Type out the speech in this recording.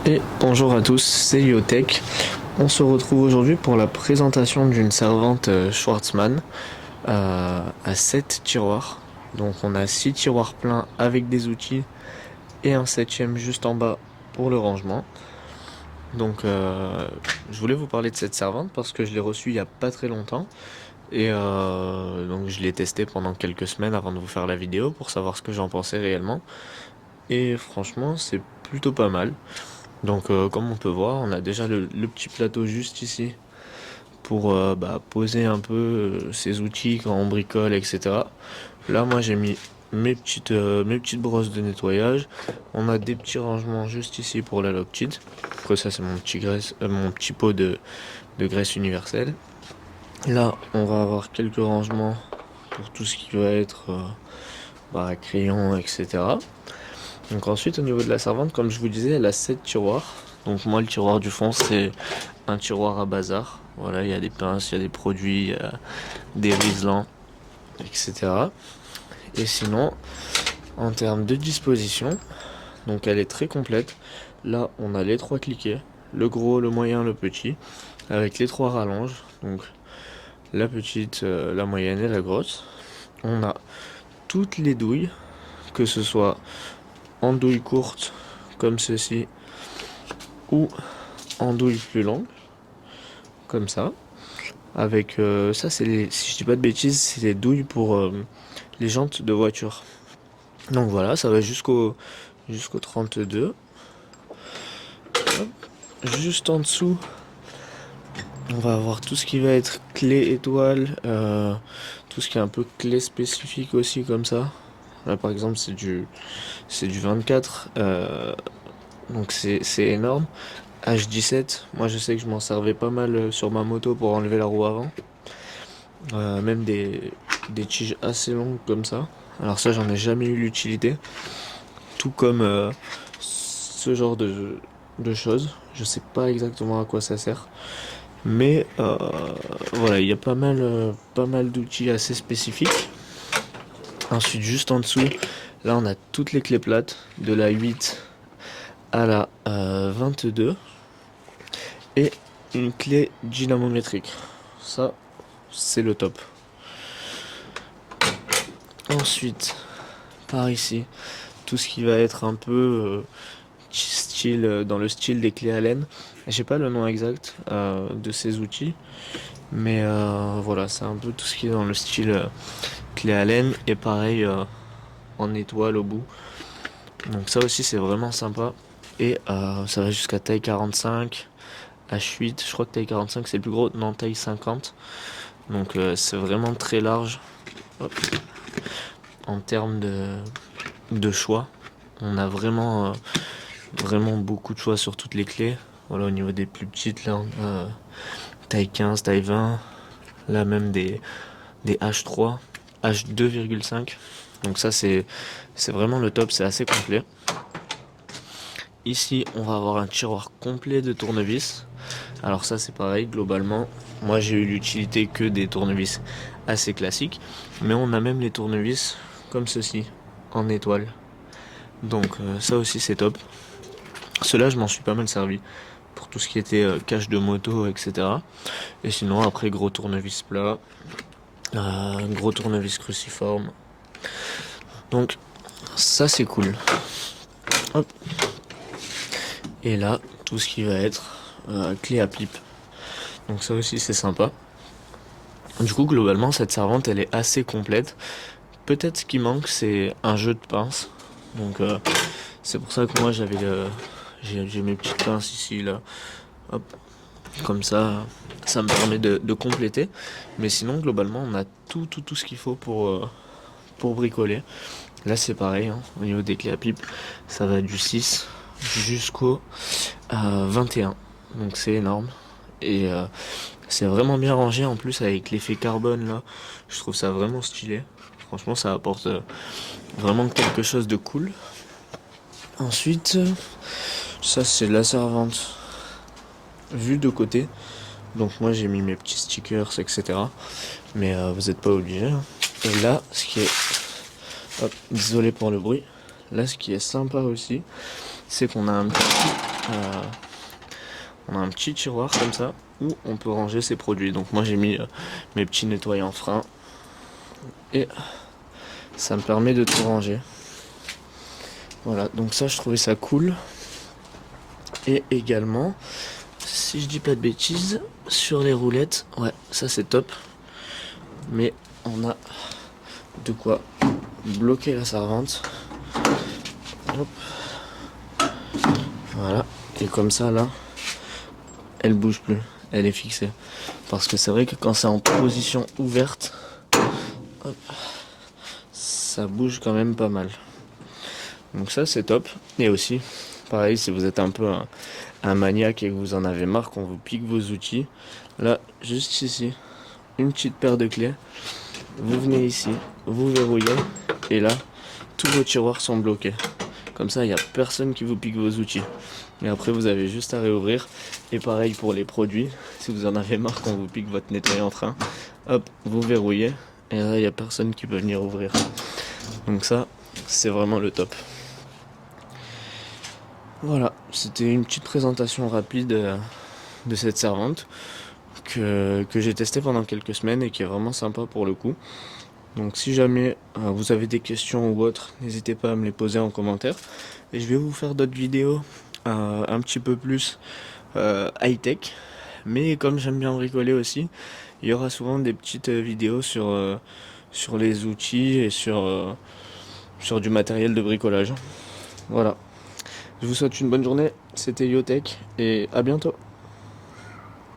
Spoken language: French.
Et bonjour à tous, c'est Liotech. On se retrouve aujourd'hui pour la présentation d'une servante Schwartzmann à 7 tiroirs. Donc on a 6 tiroirs pleins avec des outils et un septième juste en bas pour le rangement. Donc je voulais vous parler de cette servante parce que je l'ai reçue il n'y a pas très longtemps. Et donc je l'ai testée pendant quelques semaines avant de vous faire la vidéo pour savoir ce que j'en pensais réellement. Et franchement c'est plutôt pas mal. Donc comme on peut voir, on a déjà le petit plateau juste ici pour poser un peu ses outils quand on bricole, etc. Là moi j'ai mis mes petites brosses de nettoyage. On a des petits rangements juste ici pour la Loctite. Après ça c'est mon petit pot de graisse universelle. Là on va avoir quelques rangements pour tout ce qui va être crayon, etc. Donc ensuite au niveau de la servante, comme je vous disais, elle a 7 tiroirs. Donc moi le tiroir du fond c'est un tiroir à bazar. Voilà, il y a des pinces, il y a des produits, il y a des riselants, etc. Et sinon, en termes de disposition, donc elle est très complète. Là on a les trois cliquets, le gros, le moyen, le petit, avec les trois rallonges. Donc la petite, la moyenne et la grosse. On a toutes les douilles, que ce soit en douille courte comme ceci ou en douille plus longue comme ça. Avec ça, c'est si je dis pas de bêtises, c'est les douilles pour les jantes de voiture. Donc voilà, ça va jusqu'au 32. Hop. Juste en dessous, on va avoir tout ce qui va être clé étoile, tout ce qui est un peu clé spécifique aussi comme ça. Là par exemple c'est du 24, donc c'est énorme. H17, moi je sais que je m'en servais pas mal sur ma moto pour enlever la roue avant. Même des tiges assez longues comme ça. Alors ça j'en ai jamais eu l'utilité. Tout comme ce genre de choses. Je sais pas exactement à quoi ça sert. Mais voilà, il y a pas mal d'outils assez spécifiques. Ensuite juste en dessous, là on a toutes les clés plates. De la 8 à la 22. Et une clé dynamométrique. Ça, c'est le top. Ensuite, par ici, tout ce qui va être un peu style dans le style des clés Allen. J'ai pas le nom exact de ces outils, mais voilà, c'est un peu tout ce qui est dans le style clé Allen et pareil en étoile au bout. Donc ça aussi c'est vraiment sympa et ça va jusqu'à taille 45, H8. Je crois que taille 45 c'est le plus gros, non taille 50. Donc c'est vraiment très large. Hop. En termes de choix, on a vraiment beaucoup de choix sur toutes les clés. Voilà, au niveau des plus petites, là, on a taille 15, taille 20. Là, même des H3, H2,5. Donc ça, c'est vraiment le top, c'est assez complet. Ici, on va avoir un tiroir complet de tournevis. Alors ça, c'est pareil, globalement. Moi, j'ai eu l'utilité que des tournevis assez classiques. Mais on a même les tournevis comme ceci, en étoile. Donc ça aussi, c'est top. Ceux-là, je m'en suis pas mal servi pour tout ce qui était cache de moto, etc. Et sinon, après, gros tournevis plat, gros tournevis cruciforme. Donc, ça, c'est cool. Hop. Et là, tout ce qui va être clé à pipe. Donc ça aussi, c'est sympa. Du coup, globalement, cette servante, elle est assez complète. Peut-être ce qui manque, c'est un jeu de pinces. Donc, c'est pour ça que moi, j'ai mes petites pinces ici, là. Hop. Comme ça me permet de compléter. Mais sinon, globalement, on a tout ce qu'il faut pour bricoler. Là, c'est pareil, hein, au niveau des clés à pipe, ça va du 6 jusqu'au 21. Donc, c'est énorme. Et c'est vraiment bien rangé en plus avec l'effet carbone là. Je trouve ça vraiment stylé. Franchement, ça apporte vraiment quelque chose de cool. Ensuite, ça c'est la servante vue de côté. Donc moi j'ai mis mes petits stickers, etc. Mais vous n'êtes pas obligé. Hein. Et là, ce qui est... Hop, désolé pour le bruit. Là, ce qui est sympa aussi, c'est qu'on a un petit on a un petit tiroir comme ça où on peut ranger ses produits. Donc moi j'ai mis mes petits nettoyants freins et ça me permet de tout ranger. Voilà, donc ça je trouvais ça cool. Et également, si je dis pas de bêtises, sur les roulettes, ouais, ça c'est top. Mais on a de quoi bloquer la servante. Hop. Voilà, et comme ça là, elle bouge plus, elle est fixée. Parce que c'est vrai que quand c'est en position ouverte, hop, ça bouge quand même pas mal. Donc ça c'est top. Et aussi, pareil, si vous êtes un peu un maniaque et que vous en avez marre qu'on vous pique vos outils, là, juste ici, une petite paire de clés, vous venez ici, vous verrouillez, et là, tous vos tiroirs sont bloqués. Comme ça, il n'y a personne qui vous pique vos outils. Et après, vous avez juste à réouvrir. Et pareil pour les produits, si vous en avez marre qu'on vous pique votre nettoyant frein, hop, vous verrouillez, et là, il n'y a personne qui peut venir ouvrir. Donc ça, c'est vraiment le top. Voilà, c'était une petite présentation rapide de cette servante que j'ai testée pendant quelques semaines et qui est vraiment sympa pour le coup. Donc si jamais vous avez des questions ou autres, n'hésitez pas à me les poser en commentaire. Et je vais vous faire d'autres vidéos un petit peu plus high-tech. Mais comme j'aime bien bricoler aussi, il y aura souvent des petites vidéos sur les outils et sur du matériel de bricolage. Voilà. Je vous souhaite une bonne journée, c'était Yotech et à bientôt.